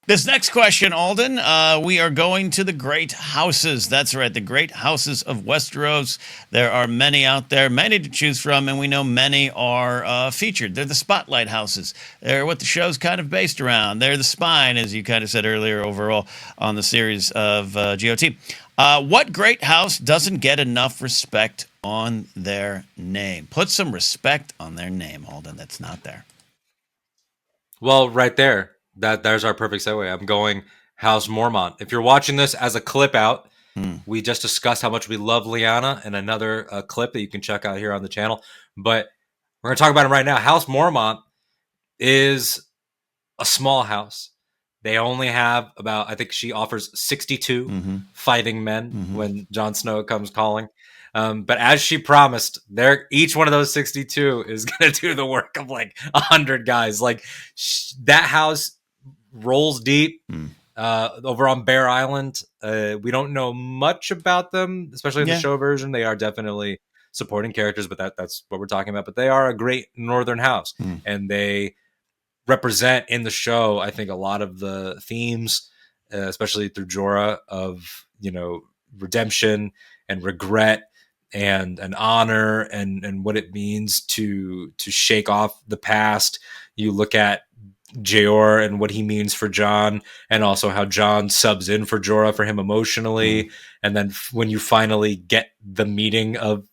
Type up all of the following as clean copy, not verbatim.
This next question, Alden, we are going to the great houses. That's right, the great houses of Westeros. There are many out there, many to choose from, and we know many are featured. They're the spotlight houses. They're what the show's kind of based around. They're the spine, as you kind of said earlier, overall on the series of GOT. What great house doesn't get enough respect on their name? Put some respect on their name, Alden. That's not there. Well, right there, there's our perfect segue. I'm going House Mormont. If you're watching this as a clip out, we just discussed how much we love Lyanna and another clip that you can check out here on the channel. But we're going to talk about it right now. House Mormont is a small house. They only have about, I think she offers 62 fighting men when Jon Snow comes calling. But as she promised, each one of those 62 is going to do the work of like 100 guys. Like that house rolls deep. Over on Bear Island, we don't know much about them, especially in the show version. They are definitely supporting characters, but that's what we're talking about. But they are a great northern house, and they represent in the show, I think, a lot of the themes, especially through Jorah, of redemption and regret and an honor and what it means to shake off the past. You look at Jeor and what he means for Jon, and also how Jon subs in for Jorah for him emotionally. And then when you finally get the meeting of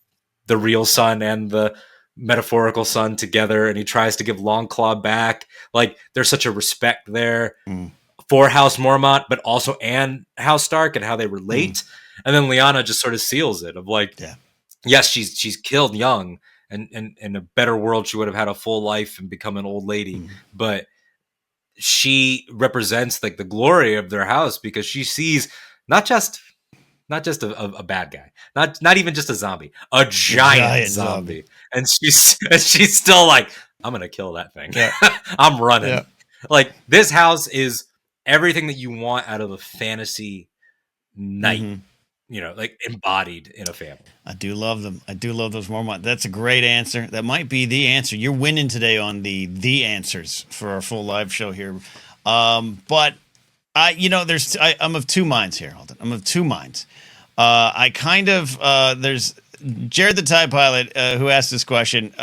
the real son and the metaphorical son together, and he tries to give Longclaw back, like there's such a respect there for House Mormont, but also and House Stark and how they relate. And then Lyanna just sort of seals it of like, yes, she's killed young, and in a better world she would have had a full life and become an old lady, but she represents like the glory of their house, because she sees not just a bad guy, not even just a zombie, a giant zombie. And she's still like, I'm gonna kill that thing. I'm running. Like this house is everything that you want out of a fantasy knight, like embodied in a family. I do love them. I do love those Mormont. That's a great answer. That might be the answer. You're winning today on the answers for our full live show here. But I'm of two minds here, Alden. I'm of two minds. There's Jared the TIE Pilot who asked this question.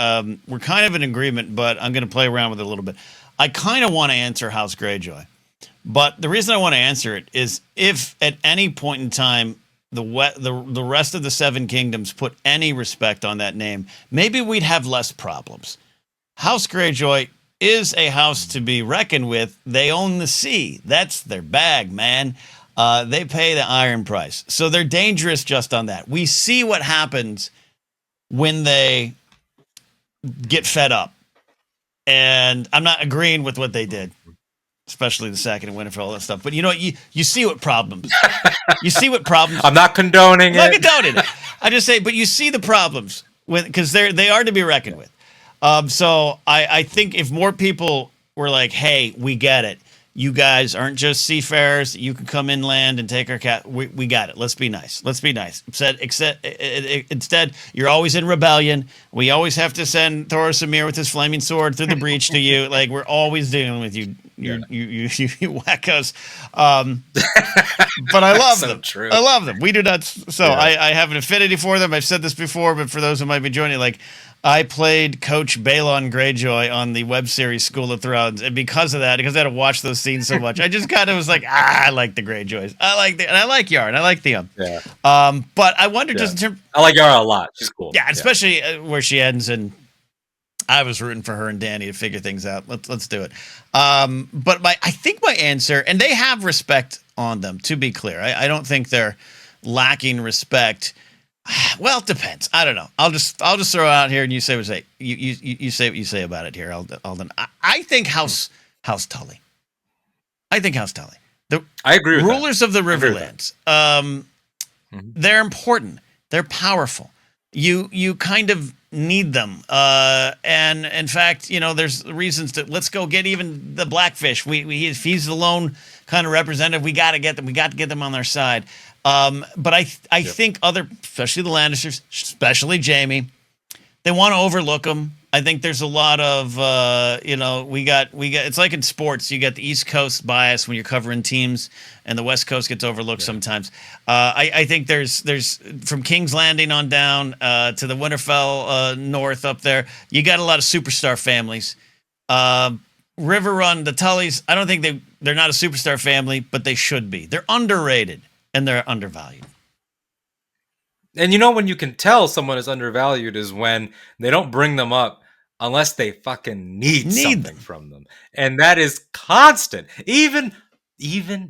We're kind of in agreement, but I'm going to play around with it a little bit. I kind of want to answer House Greyjoy, but the reason I want to answer it is if at any point in time the rest of the Seven Kingdoms put any respect on that name, maybe we'd have less problems. House Greyjoy is a house to be reckoned with. They own the sea. That's their bag, man. They pay the iron price. So they're dangerous just on that. We see what happens when they get fed up. And I'm not agreeing with what they did, especially the Second and Winterfell, all that stuff. But you know what? You see what problems. You see what problems. I'm not condoning it. I'm not condoning it. I just say, but you see the problems because they are to be reckoned with. So I think if more people were like, hey, we get it. You guys aren't just seafarers. You can come inland and take our cat. We got it. Let's be nice. Let's be nice. Instead, you're always in rebellion. We always have to send Thoros Amir with his flaming sword through the breach to you. Like we're always dealing with you. You wackos. But I love them. True. I love them. We do not. So yeah. I have an affinity for them. I've said this before, but for those who might be joining, like I played Coach Balon Greyjoy on the web series School of Thrones, and because of that, because I had to watch those scenes so much, I just kind of was like, I like the Greyjoys. And I like Yarn. I like Theon. Yeah. But I wonder just in terms. I like Yara a lot. She's cool. Yeah, especially where she ends, and I was rooting for her and Danny to figure things out. Let's do it. But I think my answer, and they have respect on them. To be clear, I don't think they're lacking respect. Well, it depends. I don't know. I'll just throw it out here, and you say what you say what you say about it here, Alden. I think House Tully. I think House Tully. I agree with rulers of the Riverlands. They're important. They're powerful. You kind of need them. And in fact, there's reasons to let's go get even the Blackfish. If he's the lone kind of representative, we got to get them. We got to get them on their side. But I think especially the Lannisters, especially Jaime, they want to overlook them. I think there's a lot of we got it's like in sports, you got the East Coast bias when you're covering teams, and the West Coast gets overlooked sometimes. I think there's from King's Landing on down to the Winterfell north up there, you got a lot of superstar families. River Run, the Tullys, I don't think they're not a superstar family, but they should be. They're underrated and they're undervalued. And you know when you can tell someone is undervalued is when they don't bring them up unless they fucking need something from them. And that is constant. Even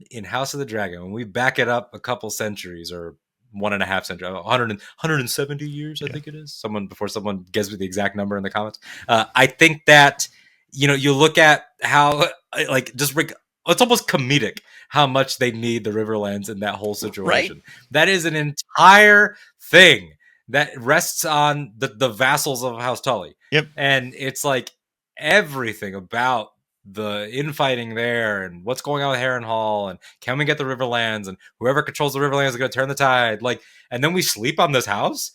in House of the Dragon, when we back it up a couple centuries or 1.5 centuries, 170 years, I think it is. Before someone gives me the exact number in the comments. I think that, you look at how, it's almost comedic how much they need the Riverlands in that whole situation. Right? That is an entire thing that rests on the vassals of House Tully. Yep. And it's like everything about the infighting there and what's going on with Harrenhal and can we get the Riverlands and whoever controls the Riverlands is going to turn the tide. And then we sleep on this house?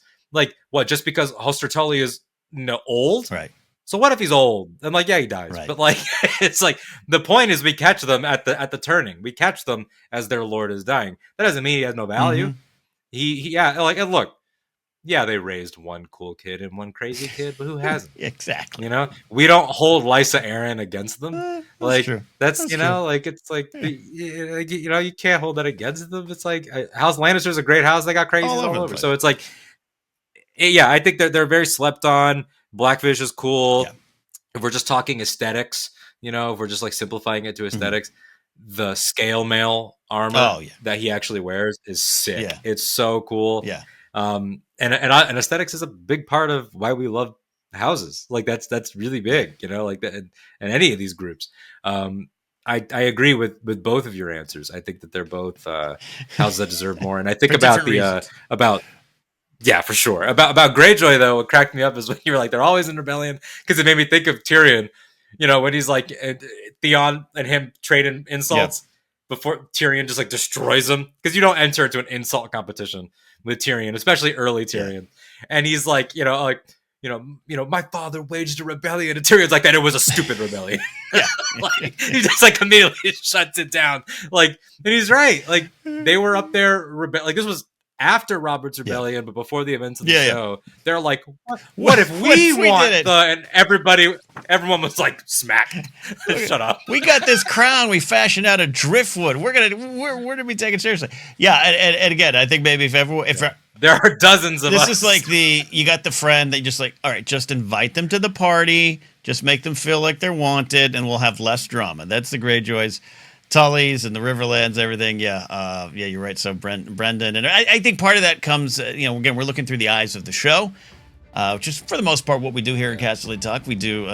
What, just because Hoster Tully is old? Right. So what if he's old? And yeah, he dies. Right. But it's the point is we catch them at the turning. We catch them as their lord is dying. That doesn't mean he has no value. Mm-hmm. And look, they raised one cool kid and one crazy kid, but who hasn't? Exactly. We don't hold Lysa Arryn against them. That's true. That's you can't hold that against them. It's House Lannister's a great house. They got crazies all over. So it's I think they're very slept on. Blackfish is cool. Yeah. If we're just talking aesthetics, if we're just simplifying it to aesthetics, the scale mail armor that he actually wears is sick. Yeah. It's so cool. Yeah. And aesthetics is a big part of why we love houses. That's really big, and any of these groups. I agree with both of your answers. I think that they're both houses that deserve more. And I think about yeah, for sure. About Greyjoy, though, what cracked me up is when you were like, they're always in rebellion, because it made me think of Tyrion, when he's Theon and him trading insults before Tyrion just destroys him, because you don't enter into an insult competition with Tyrion, especially early Tyrion. And he's my father waged a rebellion, and Tyrion's that it was a stupid rebellion. He just immediately shuts it down. And he's right. They were up there this was after Robert's Rebellion, but before the events of the show, they're what if we want the, and everyone was smack. Shut up. We got this crown we fashioned out of driftwood. We're gonna be taken seriously. Yeah, and again, I think maybe if there are dozens of this us. Is you got the friend that you just all right, just invite them to the party, just make them feel like they're wanted, and we'll have less drama. That's the Greyjoys. Tullys and the Riverlands, everything. Yeah, you're right. So Brendan, and I think part of that comes, again, we're looking through the eyes of the show, which is for the most part what we do here in Casterly Talk. We do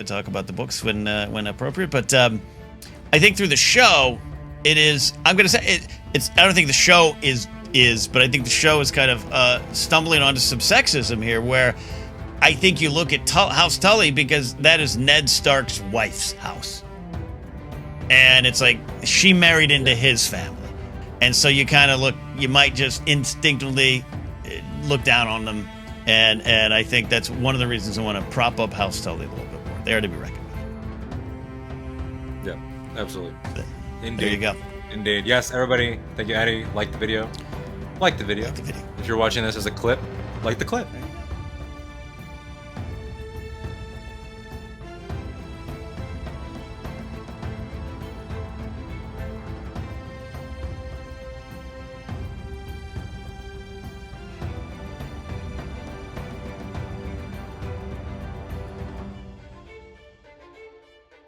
talk about the books when appropriate, but I think through the show, it is. I'm going to say it's. I don't think the show is, but I think the show is kind of stumbling onto some sexism here, where I think you look at House Tully because that is Ned Stark's wife's house. And it's she married into his family. And so you kind of you might just instinctively look down on them. And I think that's one of the reasons I want to prop up House Tully a little bit more. They are to be reckoned with. Yeah, absolutely. Indeed. There you go. Indeed. Yes, everybody. Thank you, Eddie. Like the video. Like the video. If you're watching this as a clip, like the clip.